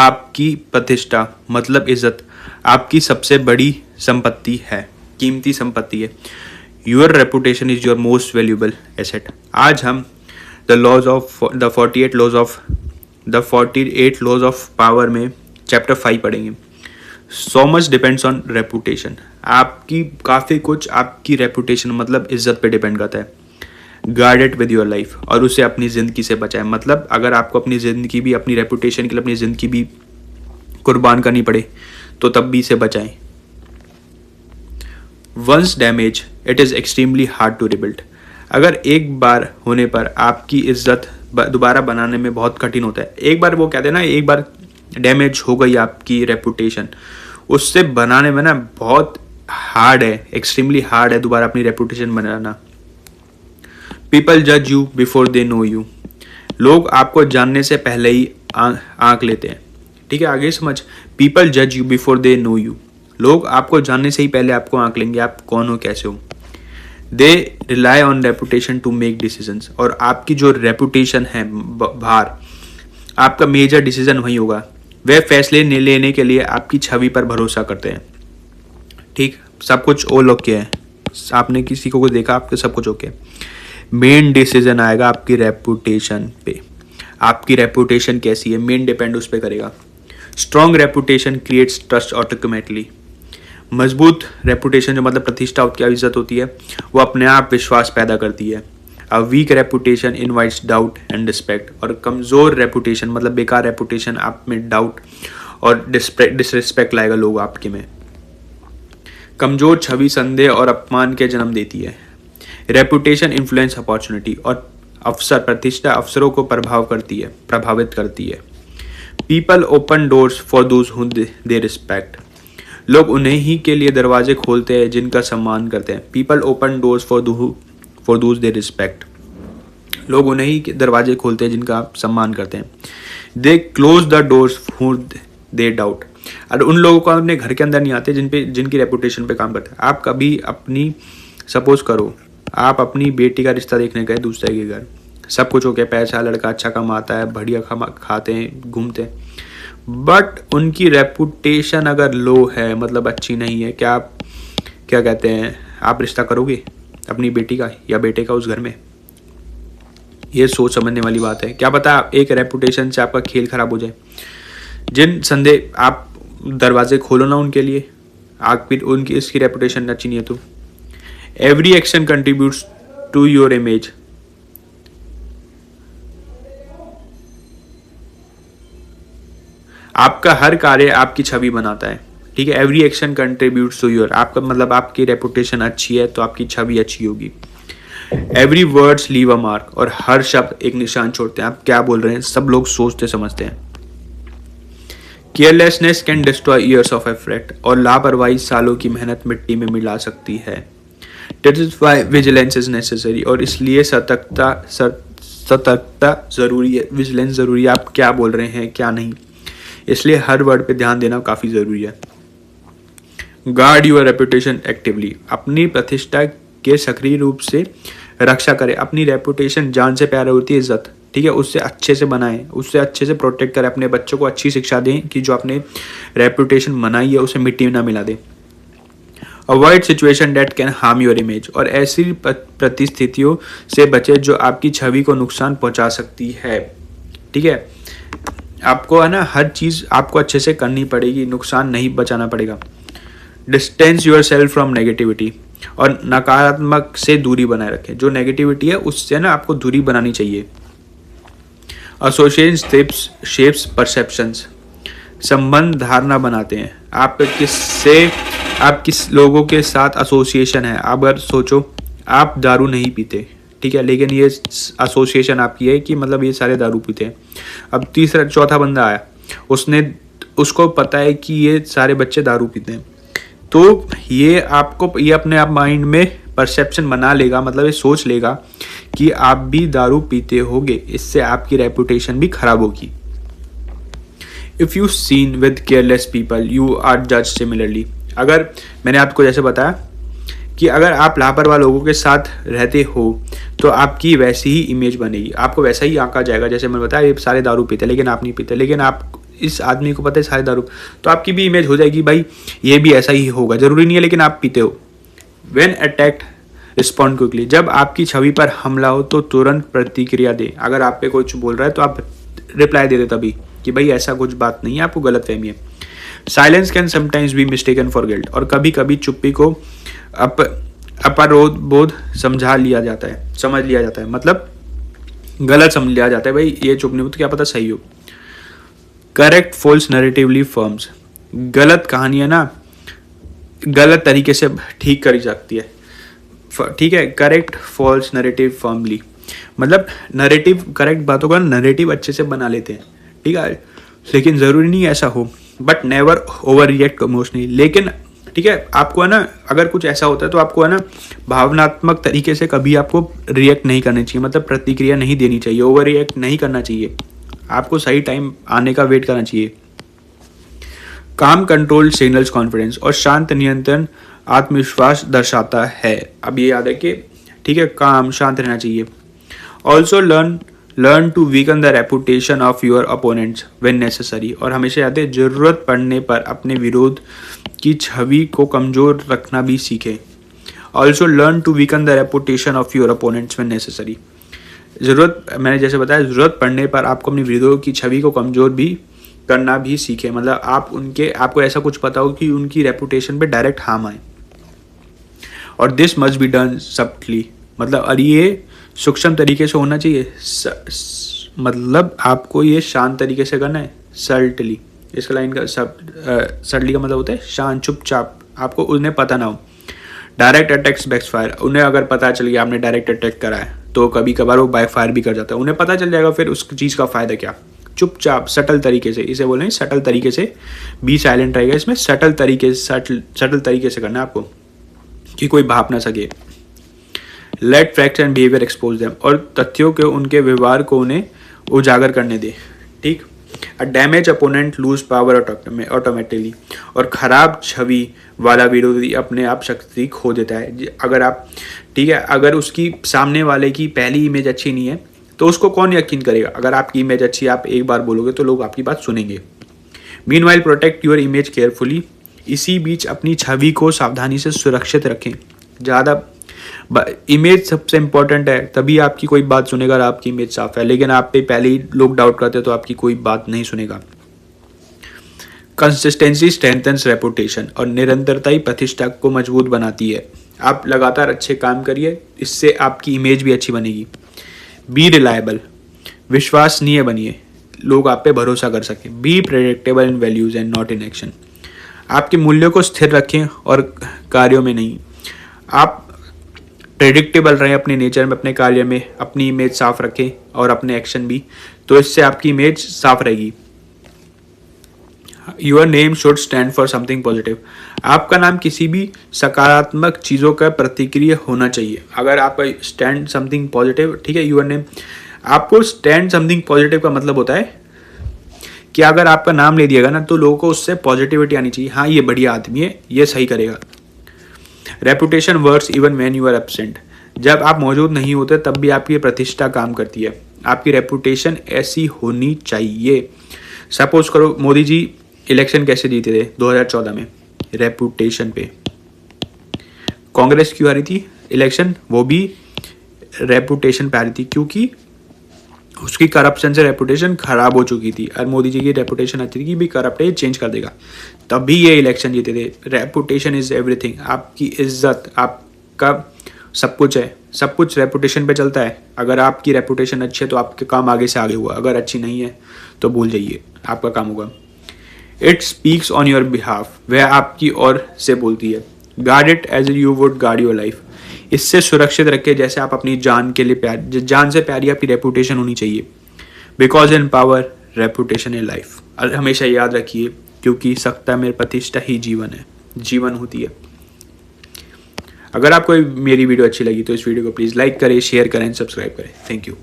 आपकी प्रतिष्ठा मतलब इज्जत आपकी सबसे बड़ी संपत्ति है, कीमती संपत्ति है। Your reputation is your most valuable asset. आज हम द 48 लॉज ऑफ पावर में चैप्टर 5 पढ़ेंगे। So much depends on reputation. आपकी काफ़ी कुछ आपकी रेपुटेशन मतलब इज्जत पे डिपेंड करता है। Guard it with your life, और उसे अपनी ज़िंदगी से बचाएं। मतलब अगर आपको अपनी ज़िंदगी भी, अपनी रेपुटेशन के लिए अपनी ज़िंदगी भी कुर्बान करनी पड़े तो तब भी इसे बचाएं। Once damage it is extremely hard to rebuild. अगर एक बार होने पर आपकी इज्जत दोबारा बनाने में बहुत कठिन होता है। एक बार वो कहते हैं ना, एक बार डैमेज हो गई आपकी रेपुटेशन, उससे बनाने में ना बहुत हार्ड है, एक्सट्रीमली हार्ड है दोबारा अपनी रेपुटेशन बनाना। पीपल जज you before they know you. लोग आपको जानने से पहले ही आंक लेते हैं। ठीक है, आगे समझ। पीपल जज you before they know you. लोग आपको जानने से ही पहले आपको आंक लेंगे, आप कौन हो, कैसे हो। They rely on reputation to make decisions. और आपकी जो रेपुटेशन है बाहर, आपका मेजर डिसीजन वही होगा। वे फैसले लेने के लिए आपकी छवि पर भरोसा करते हैं। ठीक, सब कुछ ओल ओके है, आपने किसी को देखा, आपके सब कुछ ओके। मेन डिसीजन आएगा आपकी रेपुटेशन पे। आपकी रेपुटेशन कैसी है, मेन डिपेंड उस पर करेगा। Strong reputation creates trust automatically. मजबूत रेपुटेशन जो मतलब प्रतिष्ठा होती है, इज्जत होती है, वो अपने आप विश्वास पैदा करती है। A weak reputation invites doubt and respect. और कमज़ोर रेपुटेशन मतलब बेकार रेपुटेशन आप में डाउट और डिसरिस्पेक्ट लाएगा लोग आपके में। कमज़ोर छवि संदेह और अपमान के जन्म देती है। Reputation influence opportunity. और अवसर, प्रतिष्ठा अवसरों को प्रभावित करती है। People open doors for those who they respect. लोग उन्हें ही के लिए दरवाजे खोलते हैं जिनका सम्मान करते हैं। People open doors for those they respect. लोग उन्हें ही दरवाजे खोलते हैं जिनका सम्मान करते हैं। They close the doors who they doubt. और उन लोगों को अपने घर के अंदर नहीं आते जिनकी रेपुटेशन पे काम करते हैं। आप कभी अपनी, सपोज करो आप अपनी बेटी का रिश्ता देखने गए दूसरे के घर, सब कुछ हो गया, पैसा, लड़का अच्छा कमाता है, बढ़िया खाते हैं, घूमते हैं, बट उनकी रेपुटेशन अगर लो है, मतलब अच्छी नहीं है, क्या आप क्या कहते हैं, आप रिश्ता करोगे अपनी बेटी का या बेटे का उस घर में? ये सोच समझने वाली बात है। क्या पता एक रेपुटेशन से आपका खेल खराब हो जाए। जिन संदेह आप दरवाजे खोलो ना उनके लिए, आप फिर उनकी इसकी रेपुटेशन अच्छी नहीं है तो। Every action contributes to your image. आपका हर कार्य आपकी छवि बनाता है। ठीक है, every action contributes to your, आपका मतलब आपकी रेपुटेशन अच्छी है तो आपकी छवि अच्छी होगी। Every words leave a mark. और हर शब्द एक निशान छोड़ते हैं। आप क्या बोल रहे हैं सब लोग सोचते समझते हैं। Carelessness can destroy years of effort. और लापरवाही सालों की मेहनत मिट्टी में मिला सकती है। That is why vigilance is necessary. और इसलिए सतर्कता जरूरी है, विजिलेंस जरूरी है। आप क्या बोल रहे हैं क्या नहीं, इसलिए हर वर्ड पे ध्यान देना काफ़ी ज़रूरी है। Guard your reputation actively. अपनी प्रतिष्ठा के सक्रिय रूप से रक्षा करें। अपनी रेपुटेशन जान से प्यारी होती है इज्जत। ठीक है, उससे अच्छे से बनाएं, उससे अच्छे से प्रोटेक्ट करें। अपने बच्चों को अच्छी शिक्षा दें कि जो आपने रेपुटेशन बनाई है उसे मिट्टी में ना मिला दें। Avoid situation date can harm your image. और ऐसी परिस्थितियों से बचे जो आपकी छवि को नुकसान पहुंचा सकती है। ठीक है, आपको है ना हर चीज़ आपको अच्छे से करनी पड़ेगी, नुकसान नहीं बचाना पड़ेगा। Distance your self from negativity. और नकारात्मक से दूरी बनाए रखें। जो नेगेटिविटी है उससे ना आपको दूरी बनानी चाहिए। Association shapes perceptions. संबंध धारणा बनाते हैं। आप किस लोगों के साथ एसोसिएशन है। आप अगर सोचो आप दारू नहीं पीते, ठीक है, लेकिन ये एसोसिएशन आपकी है कि मतलब ये सारे दारू पीते हैं। अब चौथा बंदा आया, उसको पता है कि ये सारे बच्चे दारू पीते हैं, तो ये अपने आप माइंड में परसेप्शन बना लेगा, मतलब ये सोच लेगा कि आप भी दारू पीते होगे। इससे आपकी रेपुटेशन भी खराब होगी। If you seen with careless people you are जज सिमिलरली। अगर मैंने आपको जैसे बताया कि अगर आप लापरवाह लोगों के साथ रहते हो तो आपकी वैसी ही इमेज बनेगी, आपको वैसा ही आंका जाएगा। जैसे मैंने बताया ये सारे दारू पीते लेकिन आप नहीं पीते, लेकिन आप इस आदमी को पता है सारे दारू, तो आपकी भी इमेज हो जाएगी भाई ये भी ऐसा ही होगा, जरूरी नहीं है लेकिन आप पीते हो। व्हेन अटैक्ड रिस्पॉन्ड क्विकली, जब आपकी छवि पर हमला हो तो तुरंत प्रतिक्रिया दे। अगर आप पे कुछ बोल रहा है तो आप रिप्लाई दे दे तभी कि भाई ऐसा कुछ बात नहीं है, आपको गलत फहमी है। Silence can sometimes be mistaken for guilt, और कभी कभी चुप्पी को अपराध बोध समझ लिया जाता है, मतलब गलत समझ लिया जाता है, भाई ये चुप नहीं हो तो क्या पता सही हो। करेक्ट फॉल्स नरेटिवली फर्म्स, गलत कहानियां ना गलत तरीके से ठीक करी जाती है, ठीक है। करेक्ट फॉल्स नरेटिव फर्मली, मतलब नरेटिव करेक्ट बातों का नरेटिव अच्छे से बना लेते हैं, ठीक है, लेकिन ज़रूरी नहीं ऐसा हो। But never over react emotionally, लेकिन ठीक है आपको है ना अगर कुछ ऐसा होता है तो आपको है ना भावनात्मक तरीके से कभी आपको रिएक्ट नहीं करना चाहिए, मतलब प्रतिक्रिया नहीं देनी चाहिए, ओवर रिएक्ट नहीं करना चाहिए, आपको सही टाइम आने का वेट करना चाहिए। काम कंट्रोल सिग्नल्स कॉन्फिडेंस, और शांत नियंत्रण आत्मविश्वास दर्शाता है। अब ये याद है कि ठीक है काम शांत रहना चाहिए। Also learn to weaken the reputation of your opponents when necessary, और हमेशा याद है जरूरत पड़ने पर अपने विरोध की छवि को कमजोर रखना भी सीखें। Also learn to weaken the reputation of your opponents when necessary, मैंने जैसे बताया जरूरत पड़ने पर आपको अपने विरोध की छवि को कमजोर भी करना भी सीखें, मतलब आपको ऐसा कुछ पता हो कि उनकी रेपुटेशन पे डायरेक्ट हार्म आए। और दिस मस्ट बी डन सब्टली, मतलब और ये सूक्ष्म तरीके से होना चाहिए, मतलब आपको ये शांत तरीके से करना है, सल्टली, इसका लाइन का सल्टली का मतलब होता है शांत चुपचाप, आपको उन्हें पता ना हो। डायरेक्ट अटैक्स बैकफायर, उन्हें अगर पता चल गया आपने डायरेक्ट अटैक करा है तो कभी कभार वो बैकफायर भी कर जाता है, उन्हें पता चल जाएगा फिर उस चीज़ का फ़ायदा क्या। चुपचाप सटल तरीके से, इसे बोल रहे हैं सटल तरीके से, बी साइलेंट रहेगा इसमें, सटल तरीके से करना है आपको कि कोई भाप ना सके। Let facts and behaviour expose them, और तथ्यों के उनके व्यवहार को उन्हें उजागर करने दे, ठीक। A damage opponent lose power automatically, और खराब छवि वाला विरोधी अपने आप शक्ति खो देता है। अगर आप ठीक है अगर उसकी सामने वाले की पहली इमेज अच्छी नहीं है तो उसको कौन यकीन करेगा। अगर आपकी इमेज अच्छी है, आप एक बार बोलोगे तो लोग आपकी बात सुनेंगे। Meanwhile protect your image carefully, इसी बीच अपनी छवि को सावधानी से सुरक्षित रखें। ज़्यादा इमेज सबसे इंपॉर्टेंट है, तभी आपकी कोई बात सुनेगा और आपकी इमेज साफ है, लेकिन आप पे पहले ही लोग डाउट करते हैं तो आपकी कोई बात नहीं सुनेगा। कंसिस्टेंसी स्ट्रेंथन्स रेपुटेशन, और निरंतरता ही प्रतिष्ठा को मजबूत बनाती है। आप लगातार अच्छे काम करिए, इससे आपकी इमेज भी अच्छी बनेगी। बी रिलायबल, विश्वसनीय बनिए, लोग आप पे भरोसा कर सकें। Be predictable in values and not in action, आपके मूल्यों को स्थिर रखें और कार्यों में नहीं। आप प्रेडिक्टेबल रहें अपने नेचर में, अपने कार्य में, अपनी इमेज साफ रखें और अपने एक्शन भी, तो इससे आपकी इमेज साफ रहेगी। Your name should stand for something positive, आपका नाम किसी भी सकारात्मक चीज़ों का प्रतिक्रिया होना चाहिए। अगर आपका स्टैंड समथिंग पॉजिटिव, ठीक है, योर नेम, आपको स्टैंड समथिंग पॉजिटिव का मतलब होता है कि अगर आपका नाम ले दिएगा ना तो लोगों को उससे पॉजिटिविटी आनी चाहिए, हाँ ये बढ़िया आदमी है, ये सही करेगा। Reputation works even when you are absent, जब आप मौजूद नहीं होते तब भी आपकी प्रतिष्ठा काम करती है। आपकी रेपुटेशन ऐसी होनी चाहिए। सपोज करो मोदी जी इलेक्शन कैसे जीते थे 2014 में, रेपुटेशन पे। कांग्रेस क्यों आ रही थी इलेक्शन, वो भी रेपुटेशन पे आ रही थी, क्योंकि उसकी करप्शन से रेपुटेशन खराब हो चुकी थी और मोदी जी की रेपुटेशन अच्छी थी कि भी करप्ट है, चेंज कर देगा, तभी ये इलेक्शन जीते थे। रेपुटेशन इज एवरीथिंग, आपकी इज्जत, आपका सब कुछ है, सब कुछ रेपुटेशन पे चलता है। अगर आपकी रेपुटेशन अच्छी है तो आपके काम आगे से आगे हुआ, अगर अच्छी नहीं है तो भूल जाइए, आपका काम होगा। It speaks on your behalf, वह आपकी ओर से बोलती है। Guard it as you would guard your life, इससे सुरक्षित रखे जैसे आप अपनी जान के लिए प्यार, जान से प्यारी आपकी रेपुटेशन होनी चाहिए। Because in power reputation in life, और हमेशा याद रखिए क्योंकि सत्ता में प्रतिष्ठा ही जीवन है, जीवन होती है। अगर आपको मेरी वीडियो अच्छी लगी तो इस वीडियो को प्लीज़ लाइक करें, शेयर करें, सब्सक्राइब करें। Thank you.